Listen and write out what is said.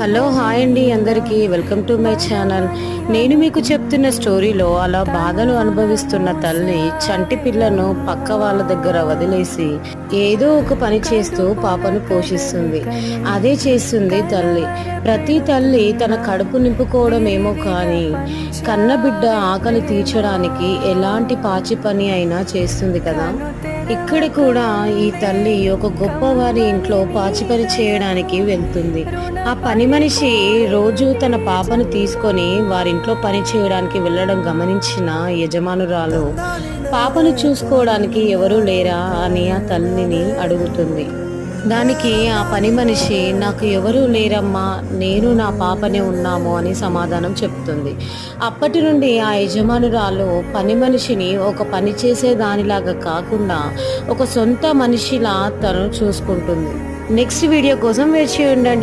Hello hi అండి అందరికీ welcome to my channel. నేను మీకు చెప్తున్న స్టోరీలో అలా బాధలు అనుభవిస్తున్న తల్లి చంటి పిల్లను పక్క వాళ్ళ దగ్గర వదిలేసి ఏదో ఒక పని చేస్తూ పాపను పోషిస్తుంది. అదే చేస్తుంది తల్లి. ప్రతి తల్లి తన కడుపు నింపుకోవడం ఏమో కానీ కన్న బిడ్డ ఆకలి తీర్చడానికి ఎలాంటి పాచి పని అయినా చేస్తుంది కదా. ఇక్కడ కూడా ఈ తల్లి ఒక గొప్పవారి ఇంట్లో పాచి పని చేయడానికి వెళ్తుంది. ఆ పని మనిషి రోజు తన పాపను తీసుకొని వారింట్లో పని చేయడానికి వెళ్ళడం గమనించిన యజమానురాలు పాపను చూసుకోవడానికి ఎవరూ లేరా అని ఆ తల్లిని అడుగుతుంది. దానికి ఆ పని మనిషి నాకు ఎవరూ లేరమ్మా, నేను నా పాపనే ఉన్నాము అని సమాధానం చెప్తుంది. అప్పటి నుండి ఆ యజమానురాలు పని మనిషిని ఒక పని చేసే దానిలాగా కాకుండా ఒక సొంత మనిషిలా తను చూసుకుంటుంది. నెక్స్ట్ వీడియో కోసం వేచి ఉండండి.